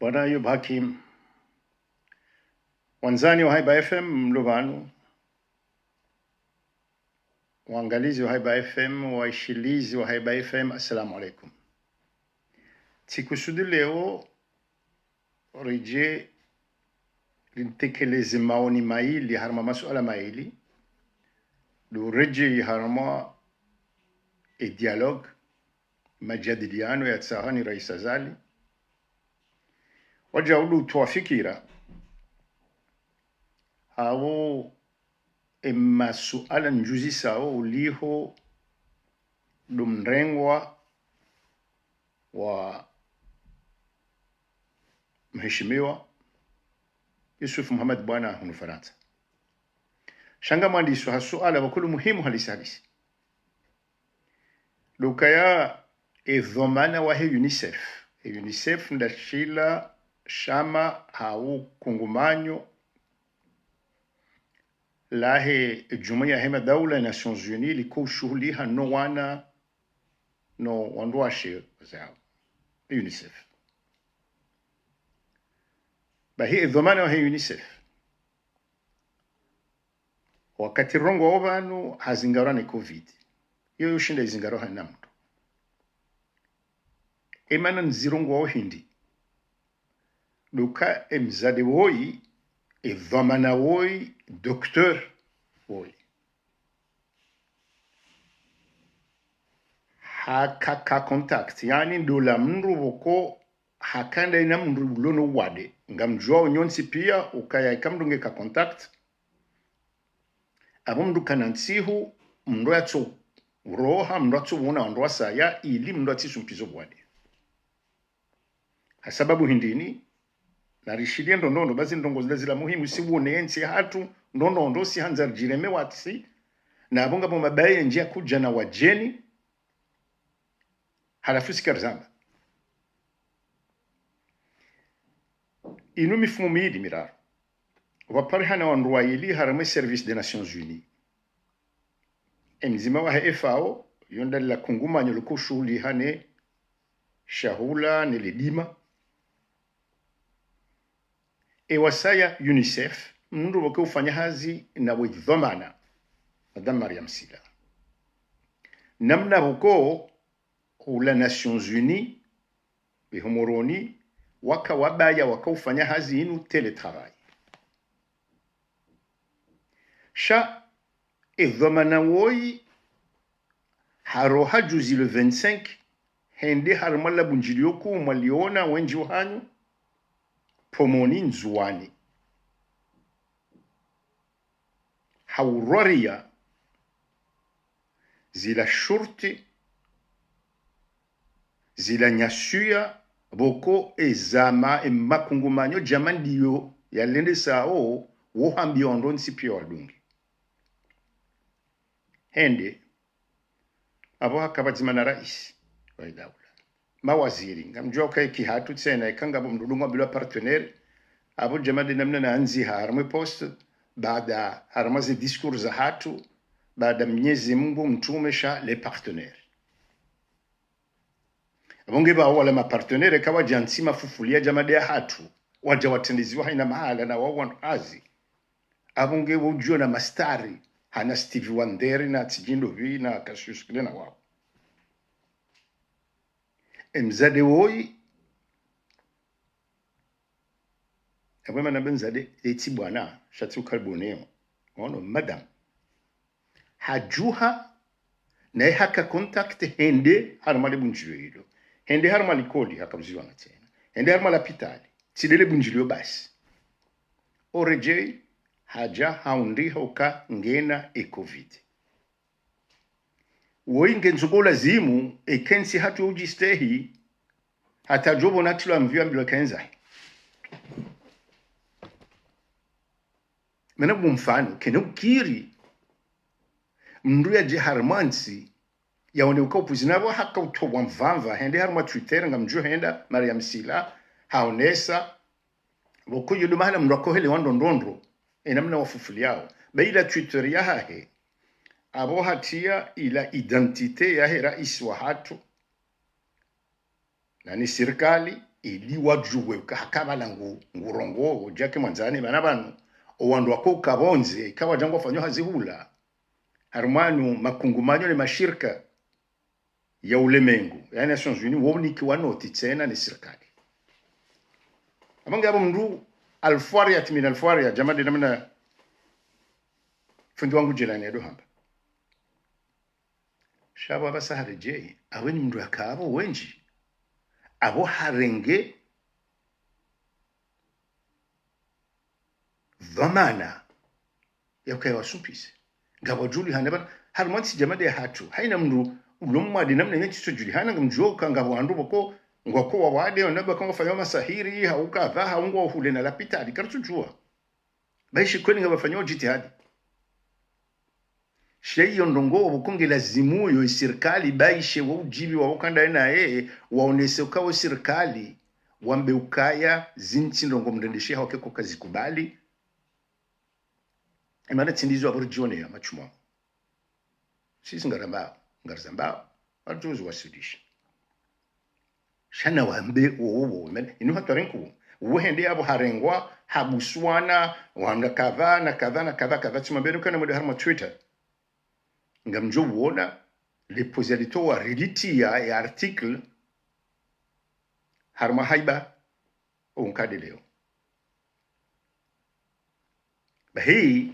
Bwana Ayub Hakim, wanzani wa Haiba FM mlovanu, waangalizi wa Haiba FM, waishilizi wa Haiba FM, assalamu alaikum. Tikusudi leo rije lintekeleze maoni maili harma masuala maili do rije harma dialogue majadiliano ya tsahani Rais Azali wajaudu tuwafikira hao masuala njuzi sao uliho dumrengwa wa mheshimiwa Yusuf Muhammad Bwana Hunufaransa. Shanga mwandishi wa suala wakulu muhimu halisi. Lukaya dhamana wa UNICEF. UNICEF ndashila shama hau kungumanyo lahe jumuiya hema daula Nations Unies liko shughuli no wana no wandwashe zao UNICEF. Bahi dhamana wa UNICEF wakati rongo wa wanu hazingarane COVID iyo yoshinda izingaro hanamdo emana nzirongo wa hindi luka emzade woi dhamana woi docteur woi haka contact yani ndola mndu woko hakanda ina mndu lono wade ngamjua onyonsi pia ukaya ikamdunge ka contact abo mndu kanansihu mndu yatso roha mndu yatso wona mndu asaya ili mndu yatso mpizo wade hasababu hindini narishilia ndondo basi ndongo zila muhimu siwone ensi hatu ndondo si hanza jireme watsi na abonga bo mabaye njia kuja na wajeni halafu sikarzamba inu mifumo miili miraro wapari hana wanruwa ili harame service des Nations Unies emzima wa FAO yonda la kunguma nyoluko shughuli hane shahula nelidima wasaya UNICEF mundu wake ufanya hazi na wedhamana Madame Mariam Sila namna huko ula Nations Unies bihomoroni waka wabaya waka ufanya hazi inu teletravail sha dhamana woi haroha juzi le 25 hende harmala bunjilioku maliona wenji uhanyu pomoni nzuani hauroria zila shurti zila nyasuya boko ezama makungumanyo jamandiyo ya lende sao wohambi ondon sipio wadungi hende abo hakabazima na rais wa daula mawaziri ngamjua kai kihatu tsena ikanga mdudunga bila partenaire abo jamadi namna na anzi harme post baada harmazi discours za hatu baada Mwenyezi Mungu mtumesha le partenaire abonge ba wala ma partenaire kawa jansima fufulia jamadi ya hatu waja watendeziwa haina mahala na wao kazi abonge wujua na mastari hana Stevie Wonder na Tijindo vi na Cassius Clay na wao emzade woi abwema na benzade eti bwana shatu karboneo ono madam hajuha na haka contact hende harmali bunjilo hilo hende harmali kodi hakabziwa na tena hende harmala pitali tidele bunjilo basi oreje haja haundi hoka ngena covid woinge nzogola zimu ekensi hatu ujistehi hata jobo natula mvia mbilo kenza mena kumfano kene ukiri mndu ya jiharmansi yaone ukaupuzina wa haka utobwa mvamva hende harma Twitter ngamjua henda Mariam Sila haonesa boku yudumana mndu akohele wandondondro enamna wafufuli yao baila Twitter ya hahe abo hatia ila identite ya rais wa hatu na ni serikali ili wajuwe hakabala ngurongo jake mwanzani bana banu owandu wako kabonze ikawa jango fanyo hazihula harmanu makungumanyo ni mashirika ya ulemengu yani Nations Unies woni ki wanoti tena ni serikali amanga abo mndu alfaria timina alfaria jamadi namna fundi wangu jelani ado hamba shaba basa harije aweni mndu akabo wenji abo harenge dhamana ya kwa wasumpise ngabo juli hanaba harmansi jamade hatu haina mndu ulumma dinamna nyenchi so juli hana ngamjoka ngabo andu bako ngwako wawade onaba kongo fanya masahiri hauka dhaha ungo hulena lapita alikartujua baishi kweli ngaba fanya jitihadi sheyo ndongo bukonge lazimu yo serikali baishe wa ujibi wa ukanda na waonese ukawo serikali wambe ukaya zinchi ndongo mndendeshe hawake kazi kubali imana tindizo aborjone ya machuma sisi ngarzamba arjuzu wasudisha shana wambe owo men inu hatarenku wehende abo harengwa habuswana wanda kadha na kadha na kadha tumabeno kana mode harma Twitter ngamjo wona le posialito wa rediti ya article harma haiba onkade leo bahi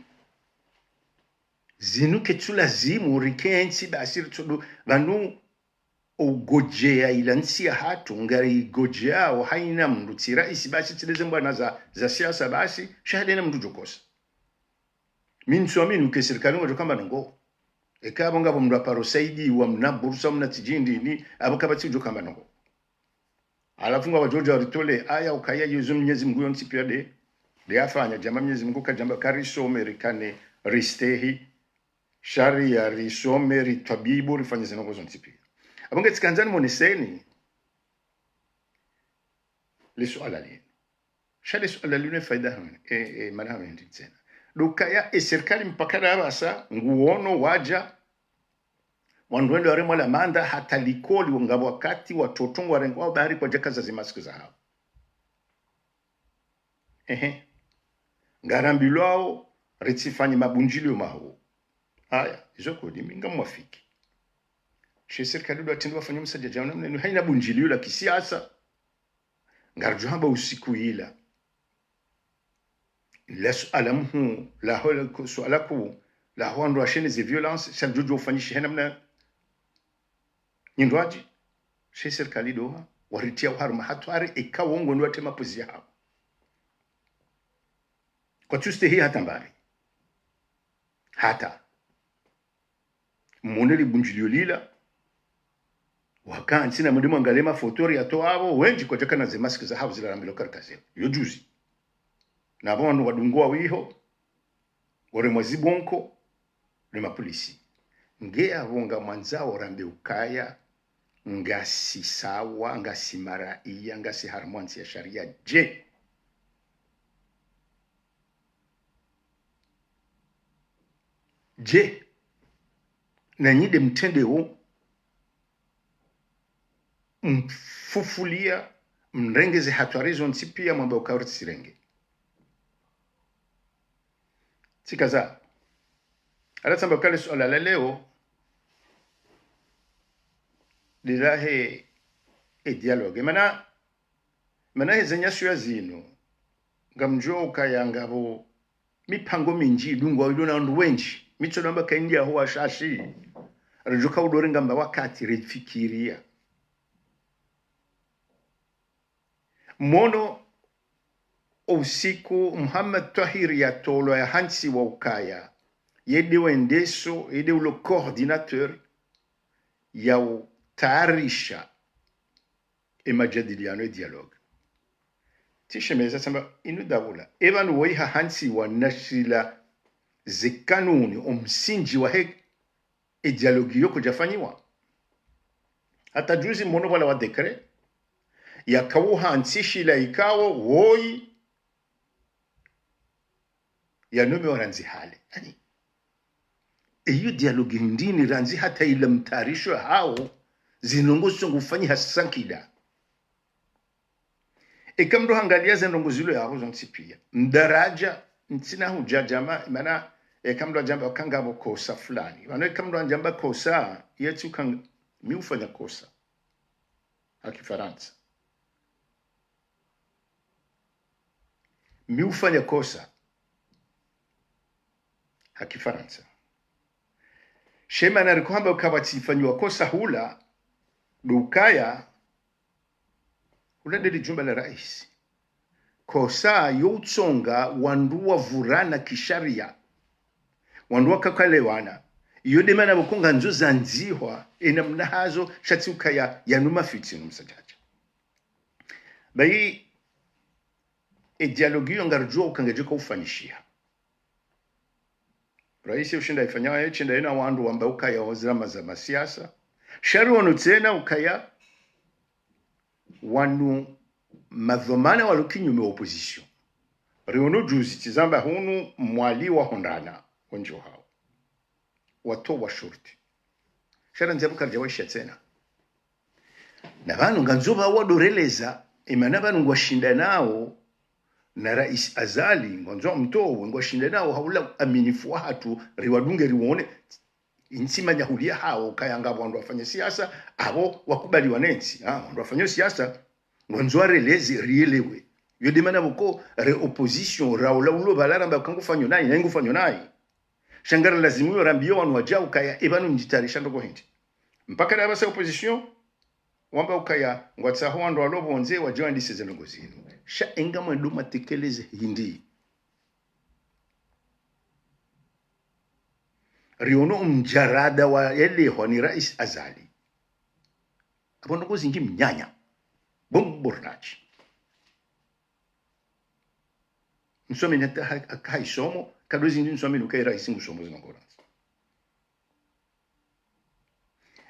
zinu ketula zimu rikensi basir todo banu ogojea ilansia hatu ngari gojea o haina mndu tira isi basi tileze mbana za siasa basi shahadena mndu jokosa minsu ke serikali ngo kamba ngo ekabo ngabo mndu aparo saidi wa mnabursa mnatijindi ni abakabati jo kamba ngo alafu ngwa George Aritole aya ukaya yuzo Mwenyezi Mungu yonsipia de afanya jama Mwenyezi Mungu kajamba kariso amerikane ristehi sharia risome ritabibu rifanye zinongo zonsipia abonge tsikanzani moniseni lisuala li shale suala li faida hana maana ndi tena dukaya serikali mpakana abasa nguono waja wandwendo aremo la manda hata likoli ngabo wakati watoto warengo bahari kwa jaka za zimasku za hao ngarambilwao ritifanye mabunjilio maho haya hizo kodi minga mwafiki she serikali ndo atendo wafanye msaja jana mneno haina bunjilio la kisiasa ngarjuhamba usiku ila la sualamu la hola sualaku la hondo ashene ze violence chaque jour ufanyishi hena mna nyindwaji she serikali doha waritia harma hatwari ikawongo ndo atema pozi yao kwa tuste hii hata mbali hata moneli bunjilio lila wakansi na mudimu angalema fotori ya toabo wenji kwa jaka na zemaski za hao zila ramilo karkaze yojuzi na bono wadungwa wiho wore mwazibonko ni mapolisi ngea wonga mwanzao rambe ukaya ngasi sawa ngasi maraia ngasi harmonsi ya sharia je na nyide mtende hu mfufulia mrengeze hatwarizo nsipia mwambe ukaurti sirenge sikaza alatamba kale suala la leo lilahe dialogue mana hezenya suya zino ngamjo ukayangabo mipango minji dungwa wilona ndu wenji micho namba kaindia huwa shashi rajuka udore ngamba wakati refikiria mono usiku Muhammad Tahir ya tolo ya hansi wa ukaya yede wendeso yede ulo coordinateur ya tarisha majadiliano dialogue tishemeza samba inu dawula evan weiha hansi wa nashila zikanuni omsinji wa dialogue yoko jafanyiwa hata juzi mono wala wa dekret ya kawuha ansishila ikawo woi ya nume waranzi hale yani iyo dialogue ndini ranzi hata ila mtarisho hao zinongoso ngufanyi hasankida ikamdo hangalia zendongo zilo ya hozo nsipia mdaraja ntina hujajama mana ikamdo jamba kangabo kosa fulani wana ikamdo jamba kosa yetu kan mi ufanya kosa akifaransa mi ufanya kosa hakifaransa shema na kwamba ukawatifanywa kosa hula dukaya hula ndeli jumba la rais kosa yotsonga wanduwa vurana kisharia wanduwa kakalewana iyo demana bukonga nzo zanzihwa ina mnahazo shati ukaya yanuma fitinu msajaja bai dialogi yo ngarjua ukangejeka ufanishia rais ushinda ifanya yeche nda ina wandu wamba ukaya wazirama za masiasa shari wanu tena ukaya wanu madhomana walukinyume opposition riono juzi tizamba hunu mwali wa hondana wenjo hao wato wa shurti shara nzebu karjawaisha tena na banu nganzoba wadoreleza imana banu ngwashinda nao na rais azali ngonzo mtowe ngwashinda nao haula aminifu watu riwadunge riwone insima nyahulia hao kayanga wandu wafanya siasa abo wakubali wanensi wandu wafanya siasa ngonzo relezi rielewe yode mana buko re opposition raula ulo balara mba kangu fanyo nayi na ngu fanyo nayi shangara lazimu yo rambio wanu wajau kaya ebanu njitarisha ndoko hindi mpaka na basa opposition wamba ukaya ngwatsa ho wandu walobo onze wajau ndise zenongo zinu sha enga mwendo matekeleze hindi riono mjarada wa eleho ni rais azali abondo ko zingi mnyanya bombornachi nsome nata haisomo kadozi ndi nsome nukai rais ngusomo zinongora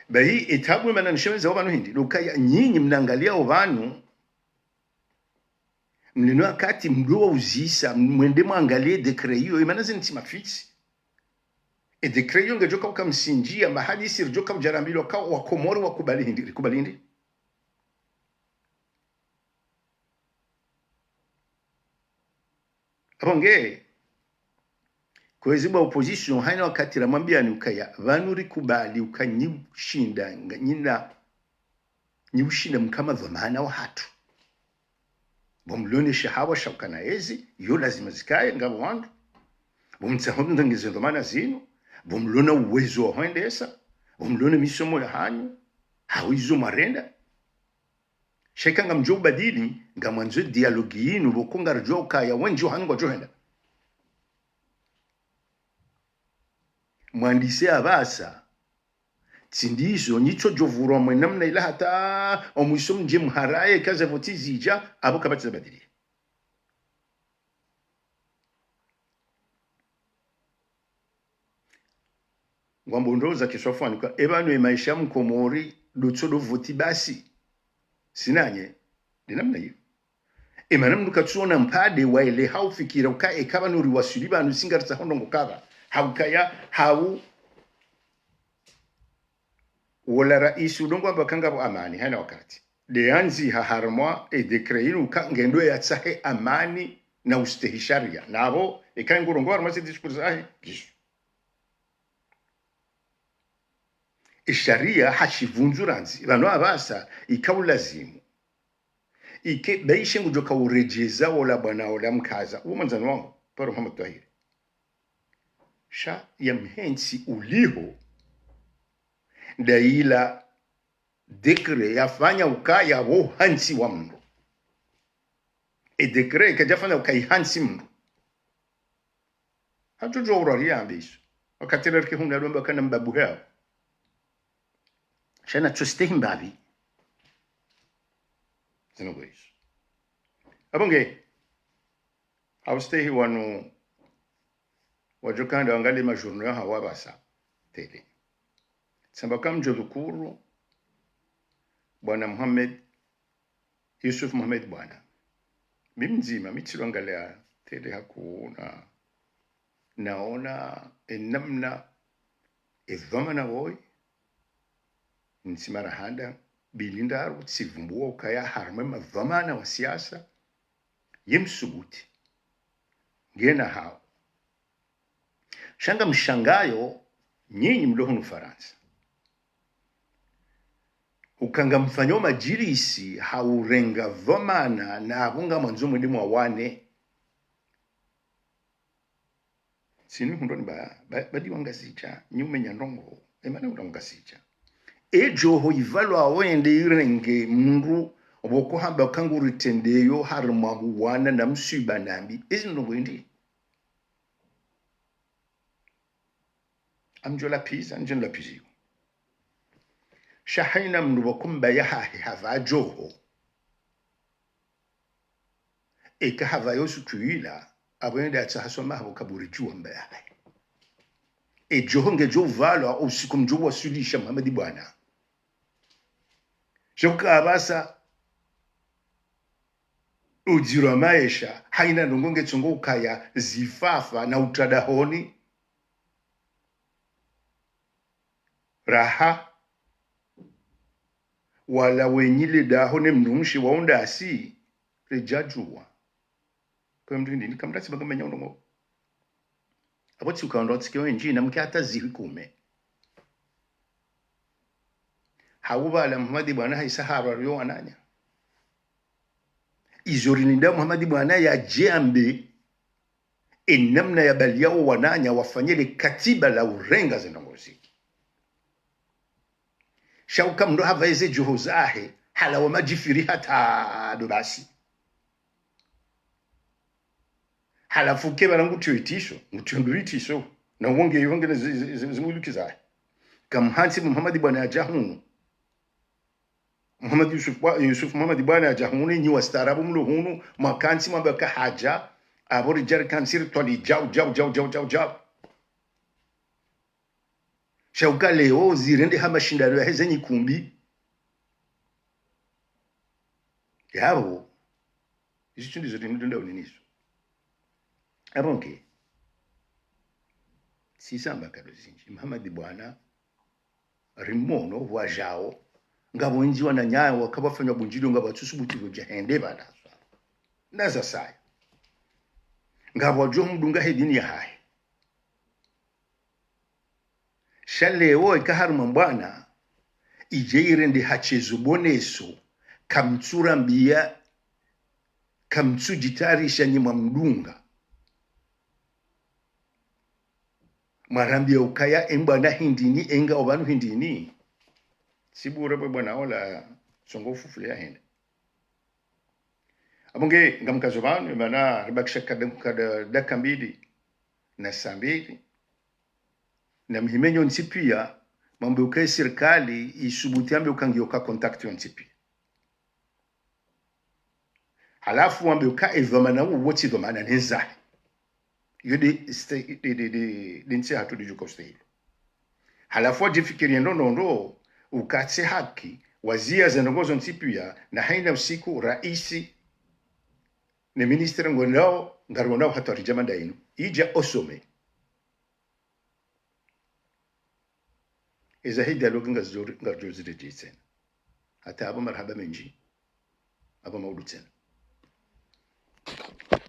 bai etabu mana nshemeza wabanu hindi lukaya nyinyi mnaangalia wabanu mlino akati mdoa uzisa mwende mwangalie dekret hiyo imana zinti mafiksi e dekret hiyo ngejoka ukamsinjia mahali sirjoka mjarambilo kwa wakomori wakubali hindi abonge kweziba opposition haina wakati ramwambia ni ukaya vanuri kubali ukanyushinda nyina nyushinda mkama dhamana wa hatu bomlone shahawa shaukana ezi yo lazima zikaye ngabo wandu bomtsahonda ngizo dhamana zinu bomlona uwezo wa hoendesa bomlona misomo ya hanyu hawizo marenda shekanga mjo badili ngamwanzo dialogi yinu bokonga rjo kaya wenjo hango johenda mwandise abasa tsindizo nicho jovuro mwe namna ila hata omwiso mje mharaye kaza votizija abo kabatiza badili ngwambondoza kisofani kwa ebanu maisha mkomori dotsodo voti basi sinanye dinamna hiyo emana mndu katsuona mpade waile haufikira ukae kaba nuri wasuliba anusingarisa hondo ngokaba haukaya hau wala rais udongo abakanga amani hana wakati deanzi haharmwa e dekreinu ka ngendo ya tsahe amani na ustehisharia nabo ekangorongo armasi diskursahe kisho isharia hashivunzuranzi bano abasa ikaulazimu ike baishe ngujoka urejeza wala bwana wala mkaza umanzani wangu paro Muhammad Tahir sha yamhensi uliho daila dekre yafanya ukaya wo hansi wa mndo e dekre kajafanya ukai hansi mndo hatu jowra ambiso wakati rake hunda lomba kana mbabu hao shana tsostehi mbabi zinogo iso abonge austehi wanu wajokanda wangali majurno ya hawa basa tele sambaka mjodhukuru bwana Muhammad Yusuf Muhammad bwana mimzima mitsilo angalia tele hakuna naona enamna idhamana woi nsimara handa bilindaru tsivumbua ukaya harme madhamana wa siasa yemsubuti ngena hao shanga mshangayo nyinyi mdohonu Faransa ukanga mfanyo majirisi haurenga vomana na abunga mwanzo mwindi mwawane sinu hundoni badi wangasicha nyume nyandongo emana urangasicha ejo ivalwa wende irenge mndu oboko hamba kanguru tendeyo harma wana na msuba nambi izindongo indi amjola pisa anjola pisiyo shahina mndu bokumba yahahi hava joho eka hava yosu tuila abwende atsahasoma habo kaburi juwa mbaya joho ngejo valwa usiku mjuwa sulisha Muhammadi bwana shoka abasa ujiro maisha haina ndongonge tsongo ukaya zifafa na utadahoni raha wala wenyile dahone mnumshi waonda asi rejajua kwa mtu ndi nikamrati bagamba nyondongo abotsi ukaonda tsikyo enji na mkata zikume hawubala Muhammadi bwana haisahara ryo ananya izorinda Muhammadi bwana ya jambe enamna ya baliao wananya wafanyele katiba la urenga zinongozi shauka mndo havaize juhozahe hala wa majifiri hata dobasi hala fuke barangu tuitisho mtunduritisho na wonge na zimulukizahe kamhansi Muhammadi bwana jahunu Muhammad Yusuf Muhammad bwana jahuni ni wastarabu mluhunu makansi mabaka haja abori jar kansir toli jaw shauka leo zirende hama shindano ya hezenyi kumbi yabo izi ndizo ndinda uniniso abonke sisamba kadozinji Muhammad bwana rimono wajao ngabo njiwa na nyayo wakabafanya bunjiro ngabo tsusubuti jahende badaswa naza sai ngabo jo mdunga hedini ya hai shaleo ikaharuma mbwana ijeire ndi hachezo boneso kamtsura mbia kamtsujitarisha nyima mdunga marambia ukaya embana hindini enga obanu hindini sibura bwana ola songo fufulia hende abonge ngamkazo banu bana ribakisha kada dakambidi na sambidi na mhimenyo nsipia mambo ukae serikali isubutiambe ukangioka contact nsipia halafu mambo ukae evamana wote vamana neza yodi dinsi hatu dijuko stay halafu ajifikiria ndo ukatse haki wazia zenongozo nsipia na haina usiku raisi ne ministre ngonao ngaronao hatu arijama dainu ija osome iza hii dialogue ngazuri jitsen hata abo marhaba menji abo maudu tena